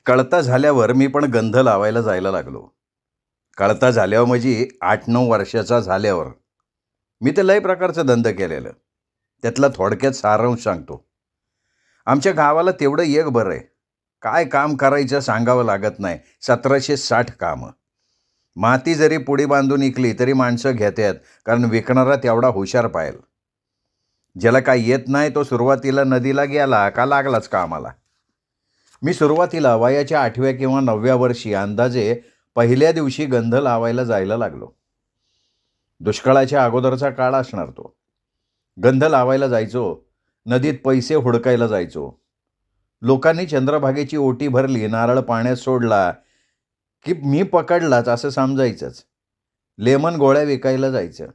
कळता झाल्यावर मी पण गंध लावायला जायला लागलो. कळता झाल्यावर म्हणजे 8-9 वर्षाचा झाल्यावर. मी तर लय प्रकारचं धंद केलेलं. त्यातला थोडक्यात सारांश सांगतो. आमच्या गावाला तेवढं एक बरं आहे. काय काम करायचं सांगावं लागत नाही. 1760 कामं. माती जरी पुडी बांधून विकली तरी माणसं घेतात, कारण विकणारा तेवढा हुशार पाहिजे. ज्याला काही येत नाही तो सुरुवातीला नदीला गेला का लागलाच कामाला. मी सुरुवातीला वयाच्या 8व्या किंवा 9व्या वर्षी अंदाजे पहिल्या दिवशी गंध लावायला जायला लागलो. दुष्काळाच्या अगोदरचा काळ असणार तो. गंध लावायला जायचो. नदीत पैसे हुडकायला जायचो. लोकांनी चंद्रभागेची ओटी भरली, नारळ पाण्यात सोडला, की मी पकडलाच असं समजायचंच. लेमन गोळ्या विकायला जायचं.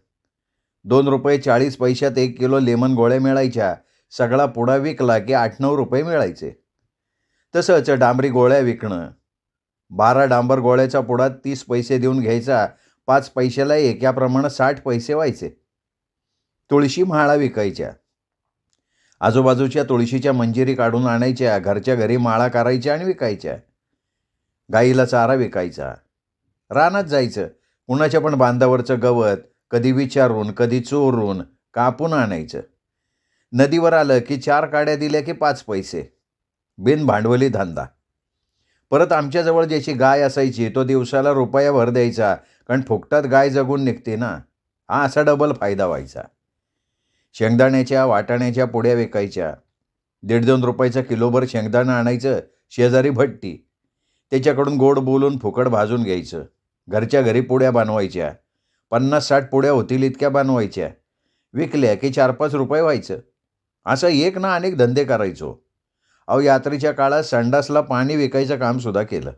₹2.40 1 किलो लेमन गोळ्या मिळायच्या. सगळा पुडा विकला की ₹8-9 मिळायचे. तसंच डांबरी गोळ्या विकणं. 12 डांबर गोळ्याचा पुडा 30 पैसे देऊन घ्यायचा. 5 पैशाला एक, याप्रमाणे 60 पैसे व्हायचे. तुळशी माळा विकायच्या. आजूबाजूच्या तुळशीच्या मंजिरी काढून आणायच्या, घरच्या घरी माळा करायच्या आणि विकायच्या. गाईला चारा विकायचा. रानात जायचं. कुणाच्या पण बांधावरचं गवत कधी विचारून, कधी चोरून कापून आणायचं. नदीवर आलं की 4 काड्या दिल्या की 5 पैसे. बिनभांडवली धंदा. परत आमच्याजवळ ज्याची गाय असायची तो दिवसाला रुपयाभर द्यायचा, कारण फुकटात गाय जगून निघते ना. हा असा डबल फायदा व्हायचा. शेंगदाण्याच्या वाटाण्याच्या पुड्या विकायच्या. ₹1.5-2 किलोभर शेंगदाणं आणायचं. शेजारी भट्टी. त्याच्याकडून गोड बोलून फुकट भाजून घ्यायचं. घरच्या घरी पुड्या बनवायच्या. 50-60 पुड्या होतील इतक्या बनवायच्या. विकल्या की ₹4-5 व्हायचं. असं एक ना अनेक धंदे करायचो. अहो, यात्रेच्या काळात संडासला पाणी विकायचं कामसुद्धा केलं.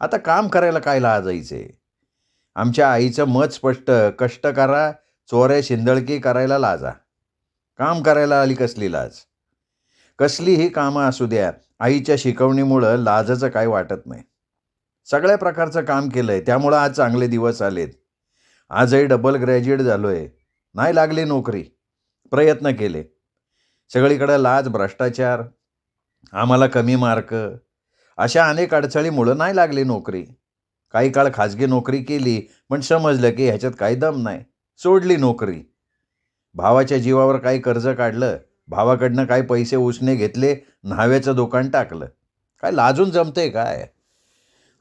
आता काम करायला काय लाजायचे? आमच्या आईचं मत स्पष्ट, कष्ट करा, चोऱ्या शिंदळकी करायला लाजा. काम करायला आली कसली लाज? कसलीही कामं असू द्या, आईच्या शिकवणीमुळं लाजाचं काय वाटत नाही. सगळ्या प्रकारचं काम केलं आहे, त्यामुळं आज चांगले दिवस आलेत. आजही डबल ग्रॅज्युएट झालो आहे. नाही लागली नोकरी. प्रयत्न केले. सगळीकडे लाज, भ्रष्टाचार, आम्हाला कमी मार्क, अशा अनेक अडचणीमुळं नाही लागली नोकरी. काही काळ खाजगी नोकरी केली, पण समजलं की ह्याच्यात काही दम नाही. सोडली नोकरी. भावाच्या जीवावर काही कर्ज काढलं. भावाकडनं काही पैसे उसने घेतले. न्हाव्याचं दुकान टाकलं. काय लाजून जमतंय काय?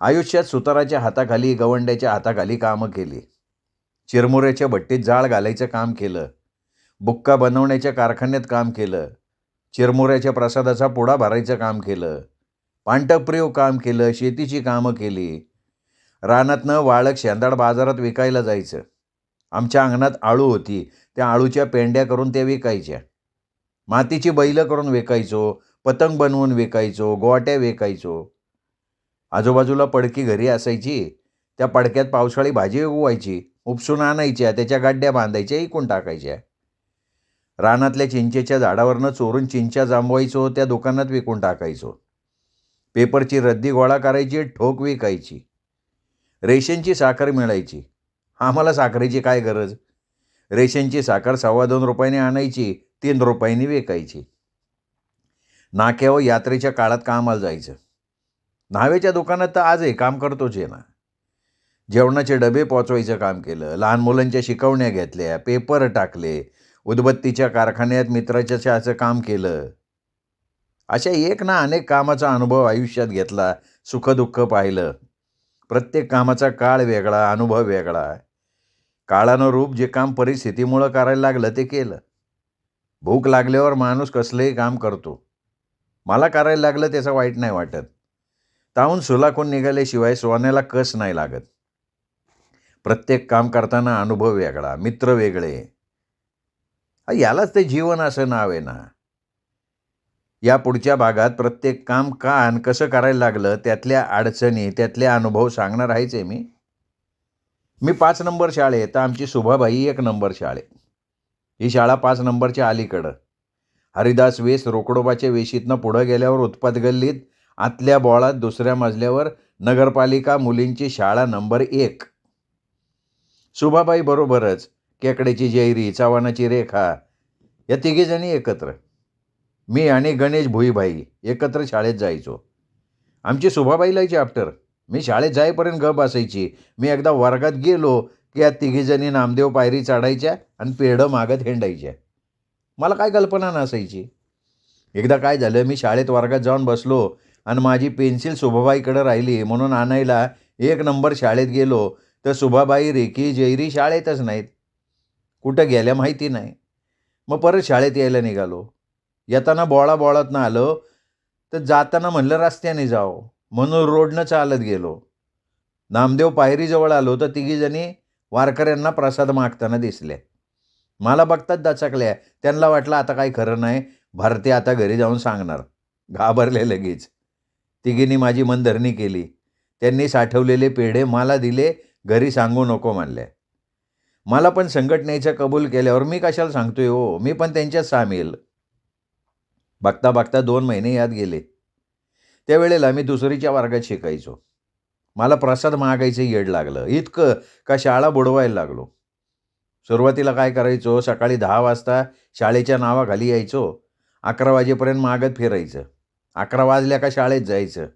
आयुष्यात सुताराच्या हाताखाली, गवंड्याच्या हाताखाली कामं केली. चिरमुऱ्याच्या भट्टीत जाळ घालायचं काम केलं. बुक्का बनवण्याच्या कारखान्यात काम केलं. चिरमुऱ्याच्या प्रसादाचा पुडा भरायचं काम केलं. पांटप्रयोग काम केलं. शेतीची कामं केली. रानातनं वाळक शेंदाड बाजारात विकायला जायचं. आमच्या अंगणात आळू होती. त्या आळूच्या पेंड्या करून त्या विकायच्या. मातीची बैलं करून विकायचो. पतंग बनवून विकायचो. गोट्या विकायचो. आजूबाजूला पडकी घरी असायची. त्या पडक्यात पावसाळी भाजी उगवायची. उपसून आणायच्या, त्याच्या गाड्या बांधायच्या, इकून टाकायच्या. रानातल्या चिंचेच्या झाडावरनं चोरून चिंच्या जमवायचो, त्या दुकानात विकून टाकायचो. पेपरची रद्दी गोळा करायची, ठोक विकायची. रेशनची साखर मिळायची. आम्हाला साखरेची काय गरज? रेशनची साखर ₹2.25 आणायची, ₹3 विकायची. नाक्यावर यात्रेच्या काळात कामाला जायचं. न्हाव्याच्या दुकानात तर आजही काम करतोच आहे ना. जेवणाचे डबे पोचवायचं काम केलं. लहान मुलांच्या शिकवण्या घेतल्या. पेपर टाकले. उदबत्तीच्या कारखान्यात मित्राच्या चहाचं काम केलं. अशा एक ना अनेक कामाचा अनुभव आयुष्यात घेतला. सुखदुःख पाहिलं. प्रत्येक कामाचा काळ वेगळा, अनुभव वेगळा. काळानं रूप जे काम परिस्थितीमुळं करायला लागलं ते केलं. भूक लागल्यावर माणूस कसलंही काम करतो. मला करायला लागलं त्याचं वाईट नाही वाटत. ताहून सुलाखून निघाल्याशिवाय सोन्याला कस नाही लागत. प्रत्येक काम करताना अनुभव वेगळा, मित्र वेगळे. यालाच ते जीवन असं नाव आहे ना. या पुढच्या भागात प्रत्येक काम का आणि कसं करायला लागलं, त्यातल्या अडचणी, त्यातले अनुभव सांगणार आहेच आहे मी. मी 5 नंबर शाळेत, तर आमची सुभाबाई 1 नंबर शाळेत. ही शाळा 5 नंबरच्या अलीकडं. हरिदास वेस रोकडोबाच्या वेशीतनं पुढं गेल्यावर उत्पात गल्लीत आतल्या बोळात दुसऱ्या मजल्यावर नगरपालिका मुलींची शाळा नंबर 1. सुभाबाई बरोबरच केकड्याची जैरी, चव्हाणाची रेखा, या तिघीजणी एकत्र. मी आणि गणेश भुईभाई एकत्र शाळेत जायचो. आमची सुभाबाईला चॅप्टर. मी शाळेत जाईपर्यंत गप असायची. मी एकदा वर्गात गेलो की या तिघीजणी नामदेव पायरी चढायच्या आणि पेढं मागत हिंडायच्या. मला काय कल्पना नसायची. एकदा काय झालं, मी शाळेत वर्गात जाऊन बसलो आणि माझी पेन्सिल सुभाबाईकडे राहिली म्हणून आणायला 1 नंबर शाळेत गेलो, तर सुभाबाई, रेकी, जयरी शाळेतच नाहीत. कुठं गेल्या माहिती नाही. मग परत शाळेत यायला निघालो. येताना बोळाबोळातनं आलो, तर जाताना म्हणलं रस्त्याने जावं म्हणून रोडनं चालत गेलो. नामदेव पायरीजवळ आलो, तर तिघीजणी वारकऱ्यांना प्रसाद मागताना दिसल्या. मला बघताच दचकल्या. त्यांना वाटलं आता काही खरं नाही, भारती आता घरी जाऊन सांगणार. घाबरले लगेच. तिघींनी माझी मनधरणी केली. त्यांनी साठवलेले पेढे मला दिले. घरी सांगू नको म्हणल्या. मला पण संघटनेचं कबूल केल्यावर मी कशाला सांगतोय हो, मी पण त्यांच्यात सामील. बघता बघता 2 महिने यात गेले. त्यावेळेला मी दुसरीच्या वर्गात शिकायचो. मला प्रसाद मागायचं येड लागलं. इतकं का शाळा बुडवायला लागलो. सुरुवातीला काय करायचो, सकाळी 10 वाजता शाळेच्या नावाखाली यायचो. 11 वाजेपर्यंत मागत फिरायचं. 11 वाजल्या का शाळेत जायचं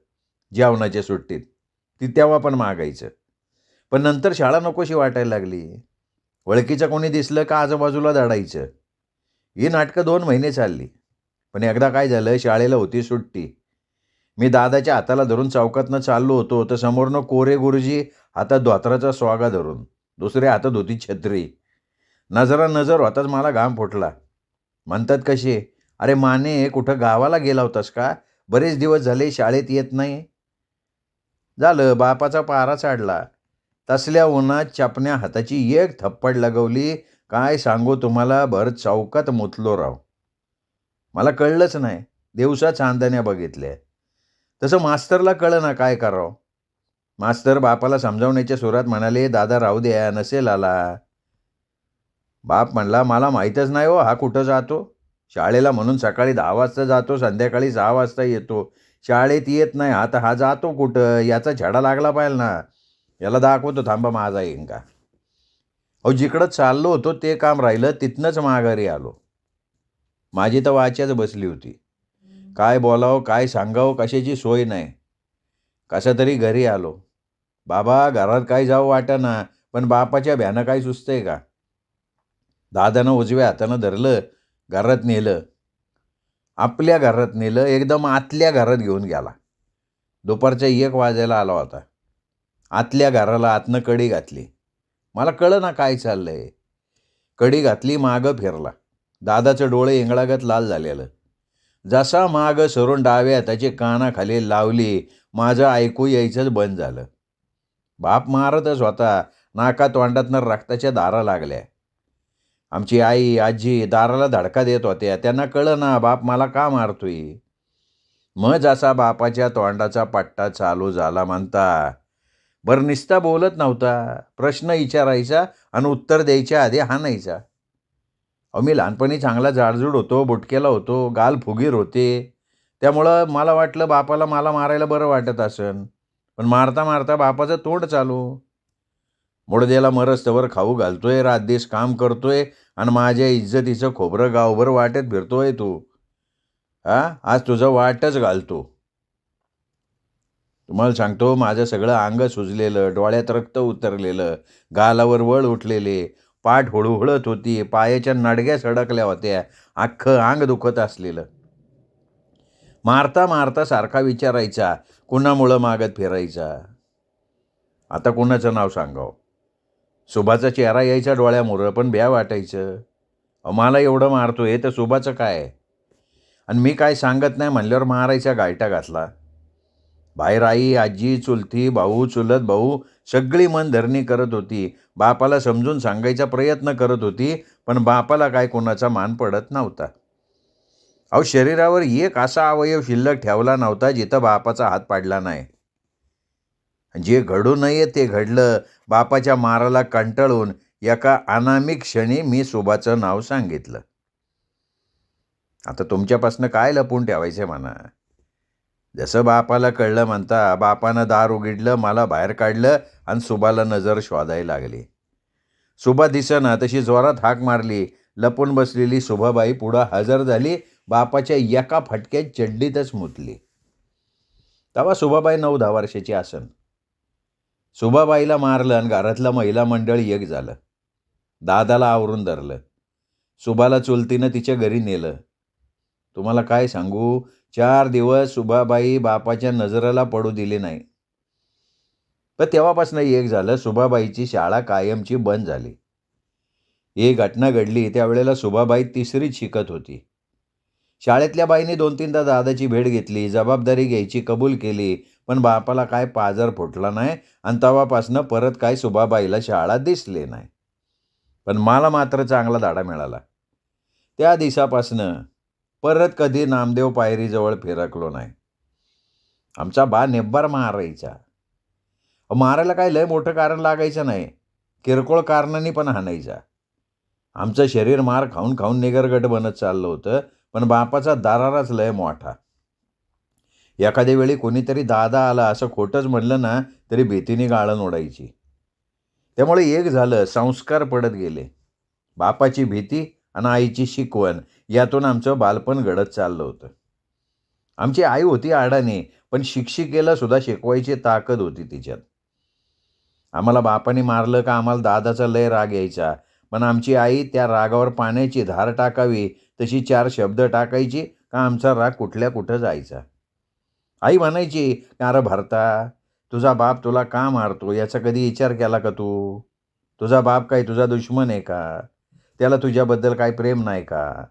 जेवणाच्या सुट्टीत. तेव्हा पण मागायचं. पण नंतर शाळा नकोशी वाटायला लागली. ओळखीचं कोणी दिसलं का आजूबाजूला दडायचं. ही नाटकं 2 महिने चालली. पण एकदा काय झालं, शाळेला होती सुट्टी. मी दादाच्या हाताला धरून चौकातनं चाललो होतो, तर समोरनं कोरे गुरुजी हातात धोतराचा स्वागा धरून, दुसऱ्या हातात होती छत्री. नजर होताच मला घाम फुटला. म्हणतात कसे, "अरे माने, कुठं गावाला गेला होतास का? बरेच दिवस झाले शाळेत येत नाही." झालं, बापाचा पारा चढला. तसल्या उन्हात चपण्या हाताची एक थप्पड लगवली. काय सांगू तुम्हाला, भर चौकात मुतलो राव. मला कळलंच नाही. दिवसा चांदण्या बघितल्या. तसं मास्तरला कळेना काय करावं. मास्तर बापाला समजावण्याच्या सुरात म्हणाले, "दादा राहू द्या, नसेल आला." बाप म्हणला, "मला माहीतच नाही हो हा कुठं जातो. शाळेला म्हणून सकाळी 10 वाजता जातो, संध्याकाळी 6 वाजता येतो. शाळेत येत नाही हा, तर हा जातो कुठं? याचा छडा लागला पाहिजे ना. याला दाखवतो थांबा माझा इंगा." अहो, जिकडं चाललो होतो ते काम राहिलं, तिथनंच माघारी आलो. माझी तर वाच्याच बसली होती. काय बोलावं, काय सांगावं, कशाची सोय नाही. कसं तरी घरी आलो. बाबा, घरात काय जावं वाटेना, पण बापाच्या भ्यानं काय सुचतंय का? दादानं उजव्या हातानं धरलं, घरात नेलं. आपल्या घरात नेलं, एकदम आतल्या घरात घेऊन गेला. दुपारच्या 1 वाजायला आला होता. आतल्या घराला आतनं कडी घातली. मला कळेना काय चाललंय. कडी घातली, मागं फिरला. दादाचे डोळे इंगळागत लाल झालेलं. जसा मागं सरून डाव्या हाताची कानाखाली लावली, माझं ऐकू यायचंच बंद झालं. बाप मारतच होता. नाकातोंडातनं रक्ताच्या धारा लागल्या. आमची आई, आजी दाराला धडका देत होत्या. त्यांना कळेना बाप मला का मारतोय. मग जसा बापाच्या तोंडाचा पट्टा चालू झाला म्हणता, बरं नुसता बोलत नव्हता. प्रश्न विचारायचा आणि उत्तर द्यायच्या आधी हाणायचा. अहो, मी लहानपणी चांगला जाडजूड होतो, बुटकेला होतो, गाल फुगीर होते. त्यामुळं मला वाटलं बापाला मला मारायला बरं वाटत असेल. पण मारता मारता बापाचं तोंड चालू. मुडद्याला मरस्तवर खाऊ घालतोय, रातदिस काम करतोय आणि माझ्या इज्जतीचं खोबरं गावभर वाटत फिरतोय तू. आज तुझं वाटच घालतो. तुम्हाला सांगतो, माझं सगळं अंग सुजलेलं, डोळ्यात रक्त उतरलेलं, गालावर वळ उठलेले, पाठ हुळहुळत होती, पायाच्या नडग्या सडकल्या होत्या, अख्खं अंग दुखत असलेलं. मारता मारता सारखा विचारायचा, कुणामुळं मागत फिरायचा. आता कुणाचं नाव सांगावं. सुभाचा चेहरा यायचा डोळ्यामुळं, पण भ्या वाटायचं. मला एवढं मारतोय तर सुभाचं काय? आणि मी काय सांगत नाही म्हणल्यावर मारायचा गायटा घातला. बाहेर आई, आजी, चुलती, भाऊ, चुलत भाऊ सगळी मनधरणी करत होती. बापाला समजून सांगायचा प्रयत्न करत होती, पण बापाला काय कोणाचा मान पडत नव्हता. अहो, शरीरावर एक असा अवयव शिल्लक ठेवला नव्हता जिथं बापाचा हात पाडला नाही. जे घडू नये ते घडलं. बापाच्या माराला कंटाळून एका अनामिक क्षणी मी सुभाचं नाव सांगितलं. आता तुमच्यापासनं काय लपून ठेवायचं म्हणा. जसं बापाला कळलं म्हणता, बापानं दार उघडलं, मला बाहेर काढलं आणि सुभाला नजर शोधायला लागली. सुभा दिसेना, तशी जोरात हाक मारली. लपून बसलेली सुभाबाई पुढं हजर झाली. बापाच्या एका फटक्यात चड्डीतच मुतली. तेव्हा सुभाबाई 9-10 वर्षाची असन. सुभाबाईला मारलं आणि घरातलं महिला मंडळ एक झालं. दादाला आवरून धरलं. सुभाला चुलतीनं तिच्या घरी नेलं. तुम्हाला काय सांगू, 4 दिवस सुभाबाई बापाच्या नजरेला पडू दिली नाही. तर तेव्हापासून एक झालं, सुभाबाईची शाळा कायमची बंद झाली. ही घटना घडली त्यावेळेला सुभाबाई 3रीत शिकत होती. शाळेतल्या बाईंनी 2-3दा दादाची भेट घेतली, जबाबदारी घ्यायची कबूल केली, पण बापाला काय पाजर फुटला नाही आणि तेव्हापासून परत काय सुभाबाईला शाळा दिसली नाही. पण मला मात्र चांगला धडा मिळाला. त्या दिवसापासनं परत कधी नामदेव पायरीजवळ फिरकलो नाही. आमचा बा निब्बार मारायचा. मारायला काय लय मोठं कारण लागायचं नाही. किरकोळ कारणांनी पण हाणायचा. आमचं शरीर मार खाऊन खाऊन निगरगट बनत चाललं होतं, पण बापाचा दराराच लय मोठा. एखाद्या वेळी कोणीतरी दादा आला असं खोटंच म्हणलं ना, तरी भीतीने गाळण ओढायची. त्यामुळे एक झालं, संस्कार पडत गेले. बापाची भीती आणि आईची शिकवण यातून आमचं बालपण घडत चाललं होतं. आमची आई होती अडाणी, पण शिक्षिकेला सुद्धा शिकवायची ताकद होती तिच्यात. आम्हाला बापाने मारलं का आम्हाला दादाचा लय राग यायचा, पण आमची आई त्या रागावर पाण्याची धार टाकावी तशी 4 शब्द टाकायची का आमचा राग कुठल्या कुठं जायचा. आई म्हणायची, "अरे भरता, तुझा बाप तुला का मारतो याचा कधी विचार केला का तू? तुझा बाप काय तुझा दुश्मन आहे का? त्याला तुझ्याबद्दल काही प्रेम नाही का?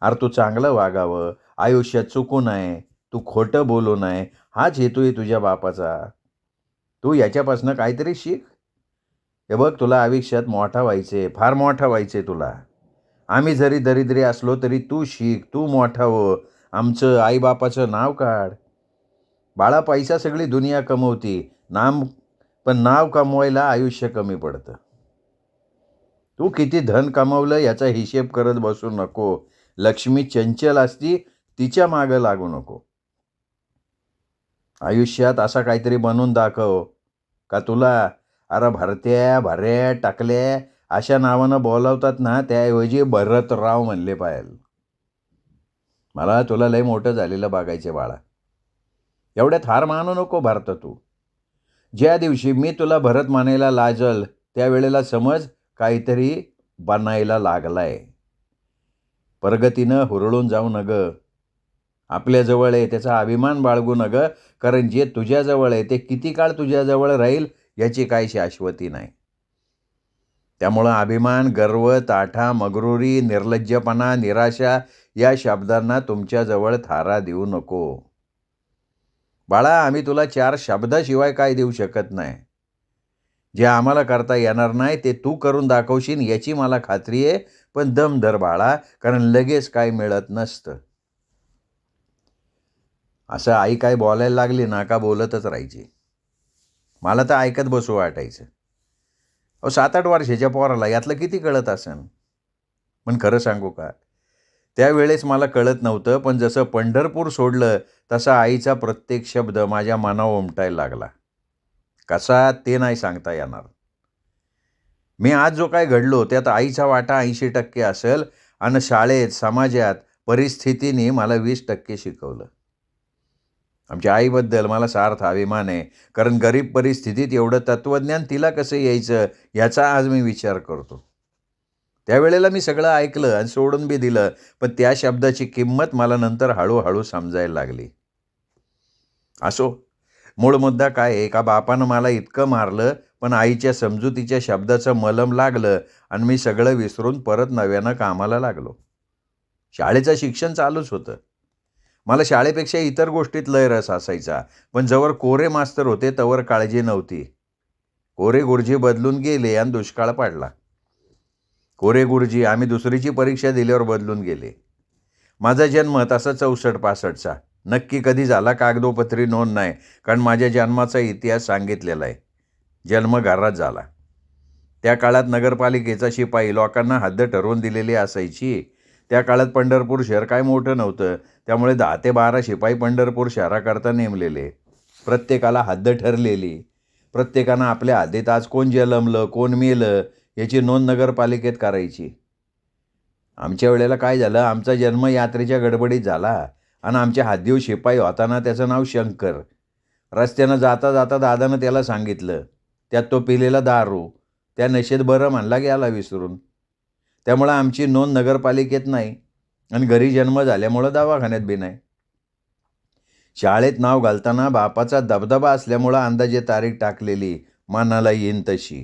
अरे तू चांगलं वागावं, आयुष्यात चुकू नये, तू खोटं बोलू नये, हाच हेतू आहे तुझ्या बापाचा. तू याच्यापासून काहीतरी शिक. हे बघ तुला आयुष्यात मोठा व्हायचे, फार मोठा व्हायचे तुला. आम्ही जरी दरिद्री असलो तरी तू शिक, तू मोठा हो. आमचं आई-बापाचं नाव काढ. बाळा पैसा सगळी दुनिया कमवती, पण नाव कमवायला आयुष्य कमी पडतं. तू किती धन कमावलं याचा हिशेब करत बसू नको. लक्ष्मी चंचल असती, तिच्या मागं लागू नको. आयुष्यात असा काहीतरी बनवून दाखव का तुला अरे भरत्या, भऱ्या, टाकल्या अशा नावानं बोलावतात ना, त्याऐवजी भरतराव म्हणले पाहिजे. मला तुला लय मोठं झालेलं बघायचे बाळा. एवढ्यात हार मानू नको भारता तू. ज्या दिवशी मी तुला भरत मानायला लाजल, त्यावेळेला समज काहीतरी बनायला लागलाय. प्रगतीनं हुरळून जाऊ नगं. आपल्याजवळ आहे त्याचा अभिमान बाळगू नगं, कारण जे तुझ्याजवळ आहे ते किती काळ तुझ्याजवळ राहील याची काही शाश्वती नाही. त्यामुळं अभिमान, गर्व, ताठा, मगरुरी, निर्लज्जपणा, निराशा या शब्दांना तुमच्याजवळ थारा देऊ नको. बाळा, आम्ही तुला 4 शब्दाशिवाय काय देऊ शकत नाही. जे आम्हाला करता येणार नाही ते तू करून दाखवशील याची मला खात्री आहे. पण दम धर बाळा, कारण लगेच काय मिळत नसतं. असं आई काय बोलायला लागली ना का बोलतच राहायची. मला तर ऐकत बसू वाटायचं. 7-8 वर्षाच्या पोराला यातलं किती कळत असेल. पण खरं सांगू का, त्यावेळेस मला कळत नव्हतं, पण जसं पंढरपूर सोडलं तसा आईचा प्रत्येक शब्द माझ्या मनावर उमटायला लागला. कसा ते नाही सांगता येणार. मी आज जो काय घडलो त्यात आईचा वाटा 80% असेल आणि शाळेत, समाजात, परिस्थितीने मला 20% शिकवलं. आमच्या आईबद्दल मला सार्थ अभिमान आहे, कारण गरीब परिस्थितीत एवढं तत्त्वज्ञान तिला कसं यायचं याचा आज मी विचार करतो. त्यावेळेला मी सगळं ऐकलं आणि सोडून बी दिलं, पण त्या शब्दाची किंमत मला नंतर हळूहळू समजायला लागली. असो, मूळ मुद्दा काय आहे का बापानं मला इतकं मारलं, पण आईच्या समजुतीच्या शब्दाचं मलम लागलं आणि मी सगळं विसरून परत नव्यानं कामाला लागलो. शाळेचं शिक्षण चालूच होतं. मला शाळेपेक्षा इतर गोष्टीत लय रस असायचा, पण जवळ कोरे मास्तर होते तवर काळजी नव्हती. कोरे गुरुजी बदलून गेले आणि दुष्काळ पडला. कोरे गुरुजी आम्ही 2रीची परीक्षा दिल्यावर बदलून गेले. माझा जन्म तसा 64-65चा. नक्की कधी झाला कागदोपत्री नोंद नाही, कारण माझ्या जन्माचा इतिहास सांगितलेला आहे. जन्म घरात झाला. त्या काळात नगरपालिकेचा शिपाई लोकांना हद्द ठरवून दिलेली असायची. त्या काळात पंढरपूर शहर काय मोठं नव्हतं, त्यामुळे 10 ते 12 शिपाई पंढरपूर शहराकरता नेमलेले. प्रत्येकाला हद्द ठरलेली. प्रत्येकानं आपल्या हद्दीत आज कोण जन्मलं, कोण मेलं याची नोंद नगरपालिकेत करायची. आमच्या वेळेला काय झालं, आमचा जन्म यात्रेच्या गडबडीत झाला आणि आमच्या हातदेव शिपाई होताना त्याचं नाव शंकर. रस्त्यानं जाता जाता दादानं त्याला सांगितलं. त्यात तो पिलेला दारू. त्या नशेत बरं म्हणला गेला विसरून. त्यामुळं आमची नोंद नगरपालिकेत नाही आणि घरी जन्म झाल्यामुळं दवाखान्यात बी नाही. शाळेत नाव घालताना बापाचा दबदबा असल्यामुळं अंदाजे तारीख टाकलेली मनाला येईन तशी.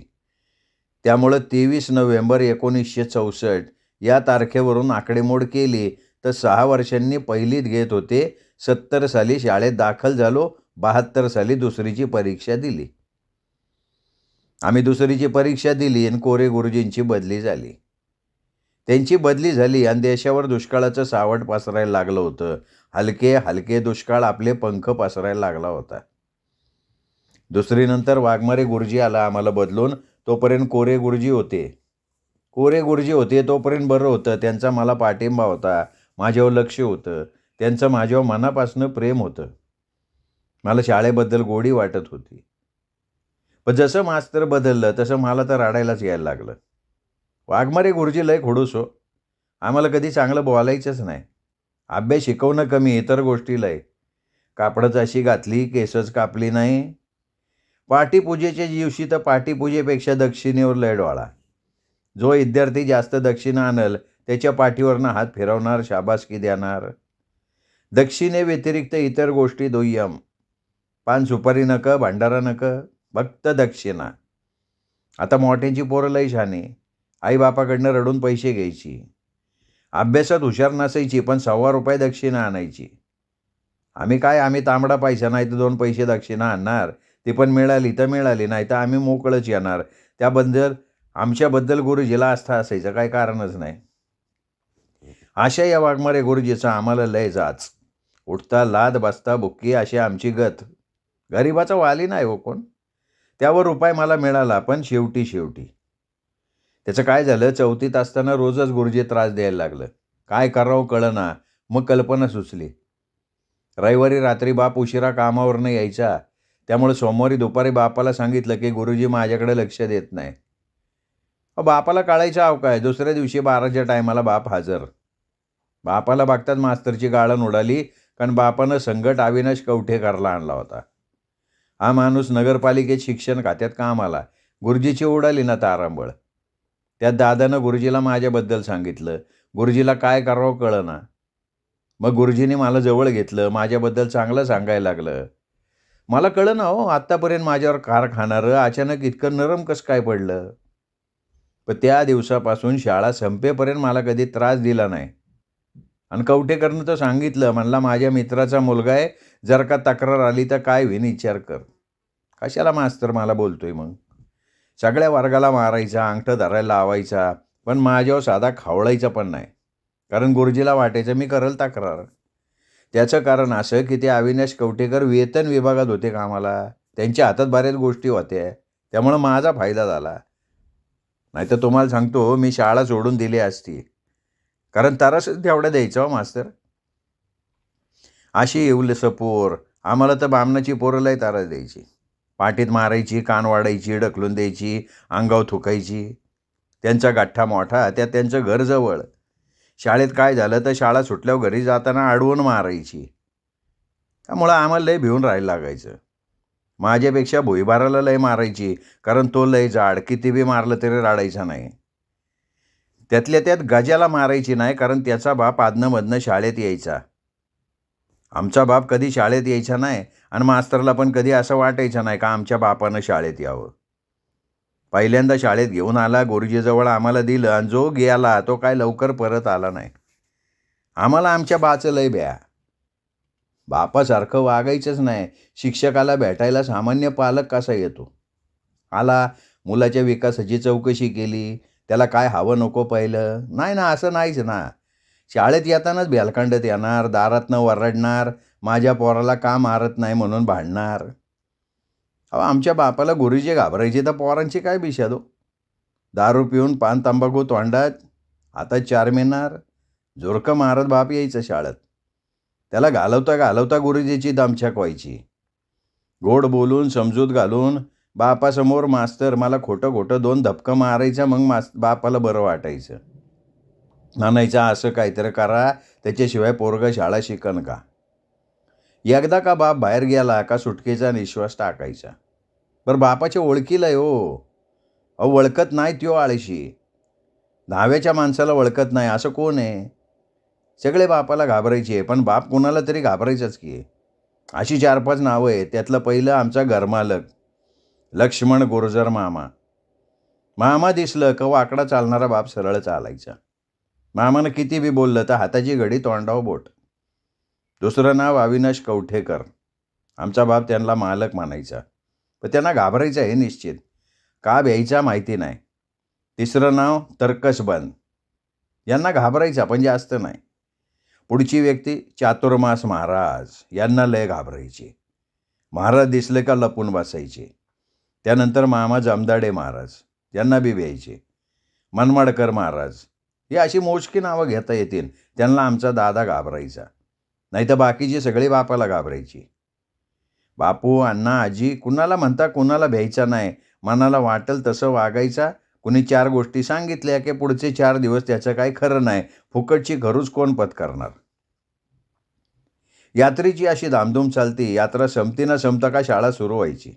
त्यामुळं 23 नोव्हेंबर 1964 या तारखेवरून आकडेमोड केली तर 6 वर्षांनी पहिलीत घेत होते. 70 साली शाळेत दाखल झालो. 72 साली दुसरीची परीक्षा दिली. आम्ही दुसरीची परीक्षा दिली आणि कोरे गुरुजींची बदली झाली. त्यांची बदली झाली आणि देशावर दुष्काळाचं सावट पसरायला लागलं होतं. हलके हलके दुष्काळ आपले पंख पसरायला लागला होता. दुसरीनंतर वाघमारे गुरुजी आला आम्हाला बदलून. तोपर्यंत कोरे गुरुजी होते तोपर्यंत बरं होतं. त्यांचा मला पाठिंबा होता. माझ्यावर लक्ष होतं. त्यांचं माझ्यावर मनापासून प्रेम होतं. मला शाळेबद्दल गोडी वाटत होती. पण जसं मास्तर बदललं तसं मला तर रडायलाच यायला लागलं. वाघमारे गुरुजी लय खडूस हो. आम्हाला कधी चांगलं बोलायचंच नाही. अभ्यास शिकवणं कमी, इतर गोष्टी लय. कापडच अशी घातली, केसच कापली नाही. पाटीपूजेच्या दिवशी तर पाटीपूजेपेक्षा दक्षिणेवर लय डोळा. जो विद्यार्थी जास्त दक्षिणा आणल त्याच्या पाठीवरनं हात फिरवणार, शाबासकी देणार. दक्षिणेव्यतिरिक्त इतर गोष्टी दुय्यम. पान सुपारी नक, भांडारा नक, फक्त दक्षिणा. आता मोठ्यांची पोरं लय शहाणी. आईबापाकडनं रडून पैसे घ्यायची. अभ्यासात हुशार नसायची पण ₹1.25 दक्षिणा आणायची. आम्ही तांबडा पैसा नाही तर 2 पैसे दक्षिणा आणणार. ती पण मिळाली तर मिळाली, नाही तर आम्ही मोकळंच येणार. त्याबद्दल आमच्याबद्दल गुरुजीला आस्था असायचं, काही कारणच नाही. अशा या वाघमारे गुरुजीचा आम्हाला लय जाच. उठता लाद, बसता बुक्की अशी आमची गत. गरिबाचा वाली नाही हो कोण. त्यावर उपाय मला मिळाला पण शेवटी त्याचं काय झालं, 4थीत असताना रोजच गुरुजी त्रास द्यायला लागलं. काय करावं कळना. मग कल्पना सुचली. रविवारी रात्री बाप उशिरा कामावरनं यायचा. त्यामुळे सोमवारी दुपारी बापाला सांगितलं की गुरुजी माझ्याकडे लक्ष देत नाही. बापाला कळायचं अव काय. दुसऱ्या दिवशी 12च्या टायमाला बाप हजर. बापाला बघताच मास्तरची गाळण उडाली, कारण बापानं संगट अविनाश कवठेकरला आणला होता. हा माणूस नगरपालिकेत शिक्षण खात्यात कामाला. गुरुजीची उडाली ना तारांबळ. त्यात दादानं गुरुजीला माझ्याबद्दल सांगितलं. गुरुजीला काय करावं कळना. मग गुरुजीने मला जवळ घेतलं. माझ्याबद्दल चांगलं सांगायला लागलं. मला कळना हो, आत्तापर्यंत माझ्यावर कार खाणारं अचानक इतकं नरम कसं काय पडलं. पण त्या दिवसापासून शाळा संपेपर्यंत मला कधी त्रास दिला नाही. आणि कवठेकरनं तर सांगितलं, म्हणला माझ्या मित्राचा मुलगा आहे, जर का तक्रार आली तर काय होईन विचार कर. कशाला मास्तर मला बोलतोय मग. सगळ्या वर्गाला मारायचा, अंगठं धरायला लावायचा, पण माझ्यावर साधा खावळायचा पण नाही. कारण गुरुजीला वाटायचं मी करल तक्रार. त्याचं कारण असं की ते अविनाश कवठेकर वेतन विभागात होते कामाला. त्यांच्या हातात बऱ्याच गोष्टी होत्या. त्यामुळं माझा फायदा झाला. नाही तर तुम्हाला सांगतो मी शाळा सोडून दिली असती. कारण तरासच तेवढं द्यायचं हो मास्तर. अशी येवलंसं पोर. आम्हाला तर बामणाची पोरं लय तारास द्यायची. पाठीत मारायची, कान वाढायची, ढकलून द्यायची, अंगावर थुकायची. त्यांचा गाठ्ठा मोठा, त्यात त्यांचं घर जवळ. शाळेत काय झालं तर शाळा सुटल्यावर घरी जाताना अडवून मारायची. त्यामुळं आम्हाला लय भिवून राहायला लागायचं. माझ्यापेक्षा भुईबाराला लय मारायची, कारण तो लय जाड, किती बी मारलं तरी रडायचा नाही. त्यातल्या त्यात गजाला मारायची नाही, कारण त्याचा बाप आदनमधनं शाळेत यायचा. आमचा बाप कधी शाळेत यायचा नाही आणि मास्तरला पण कधी असं वाटायचं नाही का आमच्या बापानं शाळेत यावं. पहिल्यांदा शाळेत घेऊन आला, गुरुजीजवळ आम्हाला दिलं आणि जो गेला तो काय लवकर परत आला नाही. आम्हाला आमच्या बाचं लय भ्या. बापासारखं वागायचंच नाही. शिक्षकाला भेटायला सामान्य पालक कसा येतो. आला, मुलाच्या विकासाची चौकशी केली. त्याला काय हवं नको पाहिलं. नाही ना, असं नाहीच ना. शाळेत येतानाच भ्यालकांडत येणार, दारातनं वरडणार, माझ्या पोराला का मारत नाही म्हणून भांडणार. अहो, आमच्या बापाला गुरुजी घाबरायचे तर पोरांची काय बिशाद हो. दारू पिऊन पान तंबाखू तोंडात, आता 4 मिनार, झुरकं मारत बाप यायचं शाळेत. त्याला घालवता गुरुजीची दमछाक व्हायची. गोड बोलून, समजूत घालून बापासमोर मास्तर मला खोटं 2 धपकं मारायचं. मग बापाला बरं वाटायचं. म्हणायचं असं काहीतरी करा, त्याच्याशिवाय पोरगं शाळा शिकन का? एकदा का बाप बाहेर गेला का सुटकेचा निश्वास टाकायचा. बरं बापाच्या ओळखीला आहे हो. अहो ओळखत नाही त्यो आळशी. दहाव्याच्या माणसाला ओळखत नाही असं कोण आहे? सगळे बापाला घाबरायचे, पण बाप कोणाला तरी घाबरायचाच की. अशी 4-5 नावं आहेत. त्यातलं पहिलं आमचा घरमालक लक्ष्मण गुर्जर मामा. मामा दिसलं का वाकडा चालणारा बाप सरळ चालायचा. मामानं किती बी बोललं तर हाताची घडी तोंडावर बोट. दुसरं नाव अविनाश कवठेकर. आमचा बाप त्यांना मालक मानायचा, पण त्यांना घाबरायचं हे निश्चित. का भ्यायचा माहिती नाही. तिसरं नाव तर्कसबंद. यांना घाबरायचा पण जास्त नाही. पुढची व्यक्ती चातुर्मास महाराज. यांना लय घाबरायचे. महाराज दिसले का लपून बसायचे. त्यानंतर मामा जमदाडे महाराज. यांना बी भ्यायचे. मनमाडकर महाराज. ही अशी मोजकी नावं घेता येतील. त्यांना आमचा दादा घाबरायचा. नाही तर बाकीची सगळी बापाला घाबरायची. बापू, अण्णा, आजी कुणाला म्हणता कुणाला भ्यायचा नाही. मनाला वाटेल तसं वागायचा. कुणी 4 गोष्टी सांगितल्या की पुढचे 4 दिवस त्याचं काही खरं नाही. फुकटची घरूच कोण पत्करणार. यात्रेची अशी धामधूम चालती. यात्रा संपती न संपता का शाळा सुरू व्हायची.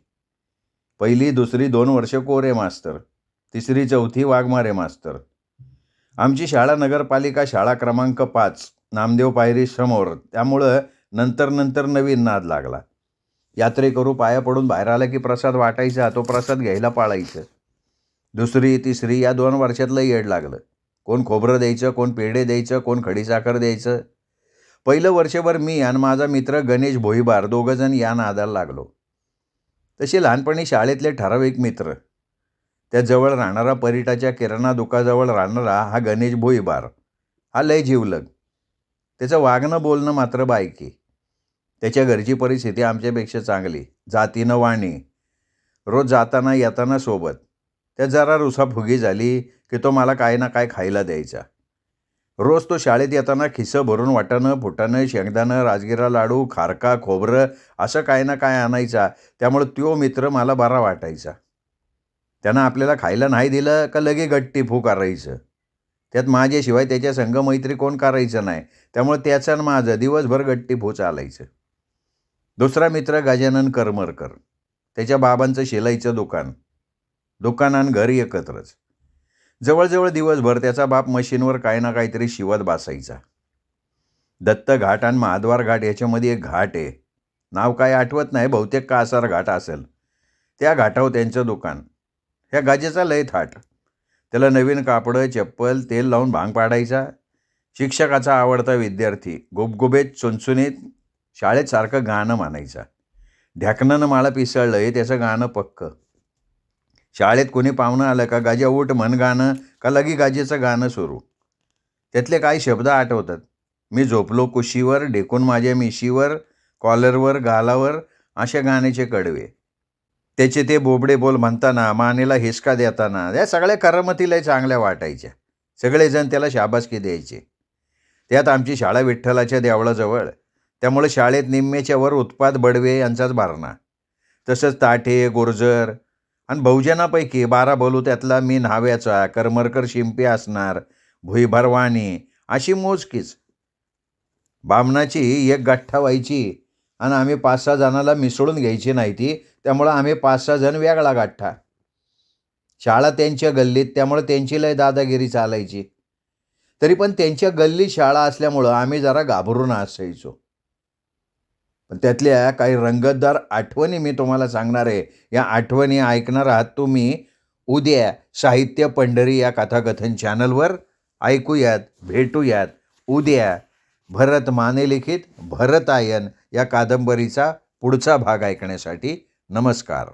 पहिली, दुसरी 2 वर्ष कोरे मास्तर. तिसरी, चौथी वाघमारे मास्तर. आमची शाळा नगरपालिका शाळा क्रमांक 5 नामदेव पायरी समोर. त्यामुळं नंतर नवीन नाद लागला. यात्रेकरू पाया पडून बाहेर आला की प्रसाद वाटायचा. तो प्रसाद घ्यायला पाळायचं. दुसरी, तिसरी या 2 वर्षातलं येड लागलं. कोण खोबरं द्यायचं, कोण पेढे द्यायचं, कोण खडीसाखर द्यायचं. पहिलं वर्षभर मी आणि माझा मित्र गणेश भोईबार दोघंजण या नादाला लागलो. तसे लहानपणी शाळेतले ठराविक मित्र. त्या जवळ राहणारा परिटाच्या किराणा दुकानाजवळ राहणारा हा गणेश भोईबार. हा लय जिवलग. त्याचं वागणं बोलणं मात्र बायकी. त्याच्या घरची परिस्थिती आमच्यापेक्षा चांगली. जातीनं वाणी. रोज जाताना येताना सोबत. त्या जरा रुसाफुगी झाली की तो मला काय ना काय खायला द्यायचा. रोज तो शाळेत येताना खिस्सं भरून वाटाणं, फुटाणं, शेंगदाणं, राजगिरा लाडू, खारका, खोबरं असं काय ना काय आणायचा. त्यामुळे तो मित्र मला बरा वाटायचा. त्यानं आपल्याला खायला नाही दिलं का लगे गट्टी फू करायचं. त्यात माझ्याशिवाय त्याच्या संग मैत्री कोण करायचं नाही. त्यामुळे त्याचं आणि माझं दिवसभर गट्टी फू चालायचं. दुसरा मित्र गजानन करमरकर. त्याच्या बाबांचं शिलाईचं दुकान. दुकान आणि घर एकत्रच. जवळजवळ दिवसभर त्याचा बाप मशीनवर काय ना काहीतरी शिवत बसायचा. दत्त घाट आणि महाद्वार घाट याच्यामध्ये एक घाट आहे. नाव काय आठवत नाही. बहुतेक कासार घाट असेल. त्या घाटावर त्यांचं दुकान. ह्या गाजेचा लय थाट. त्याला नवीन कापडं, चप्पल, तेल लावून भांग पाडायचा. शिक्षकाचा आवडता विद्यार्थी. गुबगुबेत, चुणचुणीत. शाळेत सारखं गाणं म्हणायचा. ढॅकणानं माळा पिसळलं हे त्याचं गाणं पक्क. शाळेत कोणी पाहुणं आलं का गाजा उठ म्हण गाणं का लगी गाजेचं गाणं सुरू. त्यातले काही शब्द आठवतात. मी झोपलो कुशीवर, ढेकून माझ्या मिशीवर, कॉलरवर, गालावर अशा गाण्याचे कडवे. त्याचे ते बोबडे बोल म्हणताना, मानेला हिसका देताना या सगळ्या करामतीला चांगल्या वाटायच्या. सगळेजण त्याला शाबासकी द्यायचे. त्यात आमची शाळा विठ्ठलाच्या देवळाजवळ. त्यामुळे शाळेत निम्म्याच्या वर उत्पात बडवे यांचाच भरणा. तसंच ताठे, गुर्जर आणि बहुजनापैकी 12 बोलू त्यातला मी न्हाव्याचा, करमरकर शिंपी असणार, भुईभार वाणी अशी मोजकीच. बामणाची एक गठ्ठा व्हायची आणि आम्ही 5-6 जणाला मिसळून घ्यायची नाही ती. त्यामुळं आम्ही 5-6 जण वेगळा गठ्ठा. शाळा त्यांच्या गल्लीत. त्यामुळे त्यांची लय दादागिरी चालायची. तरी पण त्यांच्या गल्लीत शाळा असल्यामुळं आम्ही जरा घाबरून असायचो. पण त्यातल्या काही रंगतदार आठवणी मी तुम्हाला सांगणार आहे. या आठवणी ऐकणार आहात तुम्ही उद्या साहित्य पंढरी या कथाकथन चॅनलवर. ऐकूयात, भेटूयात उद्या भरत माने लिखित भरतायन या कादंबरीचा पुढचा भाग ऐकण्यासाठी. नमस्कार.